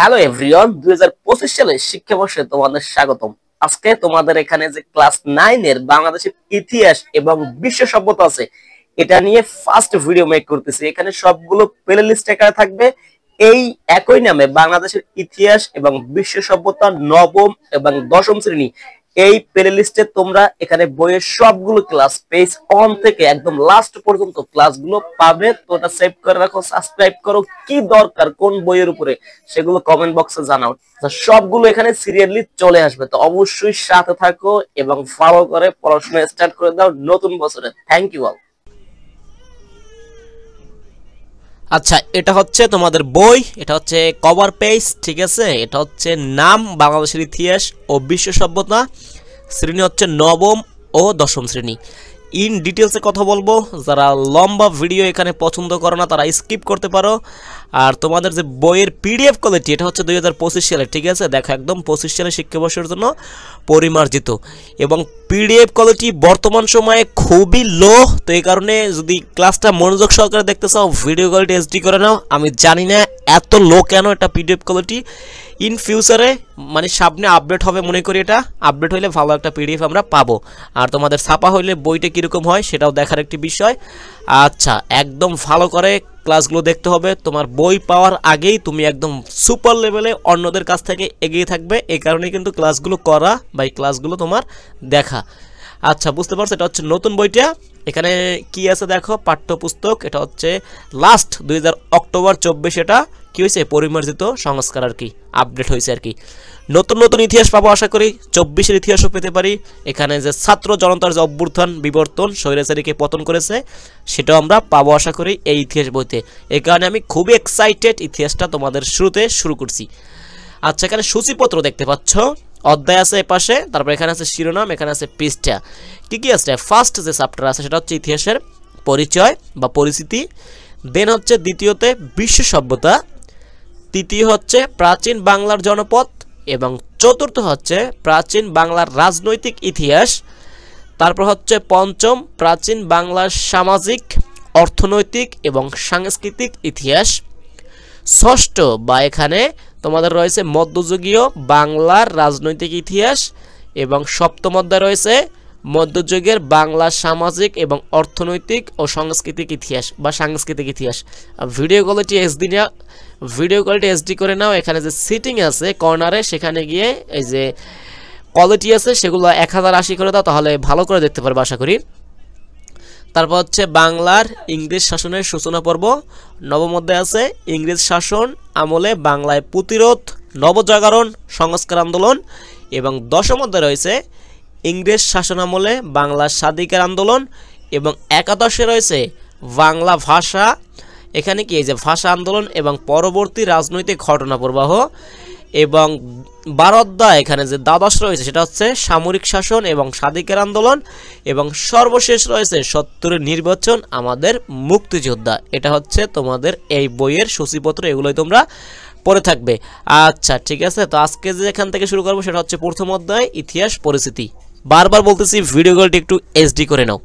Hello everyone, 2025 সালের শিক্ষাবর্ষে তোমাদের স্বাগতম। আজকে তোমাদের এখানে যে ক্লাস 9 এর বাংলাদেশের ইতিহাস এবং বিশ্ব সভ্যতা আছে, এটা নিয়ে ফার্স্ট ভিডিও মেক করতেছি। এখানে সবগুলো প্লে লিস্ট আকারে থাকবে। এই একই নামে বাংলাদেশের ইতিহাস এবং বিশ্ব সভ্যতা নবম এবং দশম শ্রেণী, এই প্লে লিস্টে তোমরা এখানে বইয়ের সবগুলো ক্লাস পেজ 1 থেকে একদম লাস্ট পর্যন্ত ক্লাসগুলো পাবে। তো এটা সেভ করে রাখো, সাবস্ক্রাইব করো। কি দরকার কোন বইয়ের উপরে সেগুলো কমেন্ট বক্সে জানাও। সবগুলো এখানে সিরিয়ালি চলে আসবে, তো অবশ্যই সাথে থাকো এবং ফলো করে পড়াশোনা স্টার্ট করে দাও নতুন বছরে। Thank you all. আচ্ছা, এটা হচ্ছে তোমাদের বই, এটা হচ্ছে কভার পেজ, ঠিক আছে। এটা হচ্ছে নাম বাংলাদেশের ইতিহাস ও বিশ্ব সভ্যতা, শ্রেণী হচ্ছে নবম ও দশম শ্রেণী। ইন ডিটেলসে কথা বলবো। যারা লম্বা ভিডিও এখানে পছন্দ করো না তারা স্কিপ করতে পারো। আর তোমাদের যে বইয়ের পিডিএফ কোয়ালিটি, এটা হচ্ছে 2025 সালে, ঠিক আছে। দেখো একদম 25 সালের শিক্ষাবর্ষের জন্য পরিমার্জিত এবং পিডিএফ কোয়ালিটি বর্তমান সময়ে খুবই লো। তো এই কারণে যদি ক্লাসটা মনোযোগ সহকারে দেখতে চাও ভিডিও কোয়ালিটি এইচডি করে নাও। আমি জানি না এত লো কেন এটা পিডিএফ কোয়ালিটি। ইন ফিউচারে মানে সামনে আপডেট হবে, মনে করি এটা আপডেট হইলে ভালো একটা পিডিএফ আমরা পাবো। আর তোমাদের ছাপা হইলে বইটা কীরকম হয় সেটাও দেখার একটি বিষয়। আচ্ছা, একদম ভালো করে ক্লাসগুলো দেখতে হবে। তোমার বই পাওয়ার আগেই তুমি একদম সুপার লেভেলে অন্যদের কাছ থেকে এগিয়ে থাকবে। এই কারণে কিন্তু ক্লাসগুলো করা বা এই ক্লাসগুলো তোমার দেখা। আচ্ছা, বুঝতে পারছো। এটা হচ্ছে নতুন বইটা। এখানে কি আছে দেখো, পাঠ্যপুস্তক। এটা হচ্ছে লাস্ট 2000 অক্টোবর 24, এটা কি হয়েছে পরিমার্জিত সংস্কার আর কি, আপডেট হয়েছে আর কি। নতুন নতুন ইতিহাস পাবো আশা করি, 24-এর ইতিহাসও পেতে পারি। এখানে যে ছাত্র জনতার যে অভ্যুত্থান বিবর্তন স্বৈরাচারীকে পতন করেছে সেটাও আমরা পাবো আশা করি এই ইতিহাস বইতে। এই কারণে আমি খুবই এক্সাইটেড ইতিহাসটা তোমাদের শুরুতে শুরু করছি। আচ্ছা, এখানে সূচিপত্র দেখতে পাচ্ছ, অধ্যায় আছে এপাশে, তারপর এখানে আছে শিরোনাম, এখানে আছে পৃষ্ঠা। কি আছে? ফার্স্ট যে চ্যাপ্টার আছে সেটা হচ্ছে ইতিহাসের পরিচয় বা পরিচিতি, দেন হচ্ছে দ্বিতীয়তে বিশ্ব সভ্যতা, তৃতীয় হচ্ছে প্রাচীন বাংলার জনপদ এবং চতুর্থ হচ্ছে প্রাচীন বাংলার রাজনৈতিক ইতিহাস, তারপর হচ্ছে পঞ্চম প্রাচীন বাংলার সামাজিক, অর্থনৈতিক এবং সাংস্কৃতিক ইতিহাস, ষষ্ঠ বা এখানে তোমাদের রয়েছে মধ্যযুগীয় বাংলার রাজনৈতিক ইতিহাস এবং সপ্তম অধ্যায় রয়েছে মধ্যযুগের বাংলা সামাজিক এবং অর্থনৈতিক ও সাংস্কৃতিক ইতিহাস বা সাংস্কৃতিক ইতিহাস। ভিডিও কোয়ালিটি এইচডি করে নাও। এখানে যে সিটিং আছে কর্নারে, সেখানে গিয়ে এই যে কোয়ালিটি আছে সেগুলো 1080 করে দাও, তাহলে ভালো করে দেখতে পারবে আশা করি। তারপর হচ্ছে বাংলার ইংরেজ শাসনের সূচনা পর্ব, নবম অধ্যায় আছে ইংরেজ শাসন আমলে বাংলায় প্রতিরোধ, নবজাগরণ, সংস্কার আন্দোলন এবং দশম অধ্যায় রয়েছে ইংরেজ শাসন আমলে বাংলার স্বাধিকার আন্দোলন এবং একাদশে রয়েছে বাংলা ভাষা। এখানে কি এই যে ভাষা আন্দোলন এবং পরবর্তী রাজনৈতিক ঘটনা প্রবাহ এবং 12 অধ্যায় এখানে যে দ্বাদশ রয়েছে সেটা হচ্ছে সামরিক শাসন এবং স্বাধিকার আন্দোলন এবং সর্বশেষ রয়েছে 70-এর নির্বাচন আমাদের মুক্তিযোদ্ধা। এটা হচ্ছে তোমাদের এই বইয়ের সূচিপত্র, এগুলোই তোমরা পড়ে থাকবে। আচ্ছা, ঠিক আছে। তো আজকে যে এখান থেকে শুরু করবো সেটা হচ্ছে প্রথম অধ্যায় ইতিহাস পরিচিতি। বারবার বলতেছি ভিডিও কোয়ালিটি একটু এইচডি করে নাও।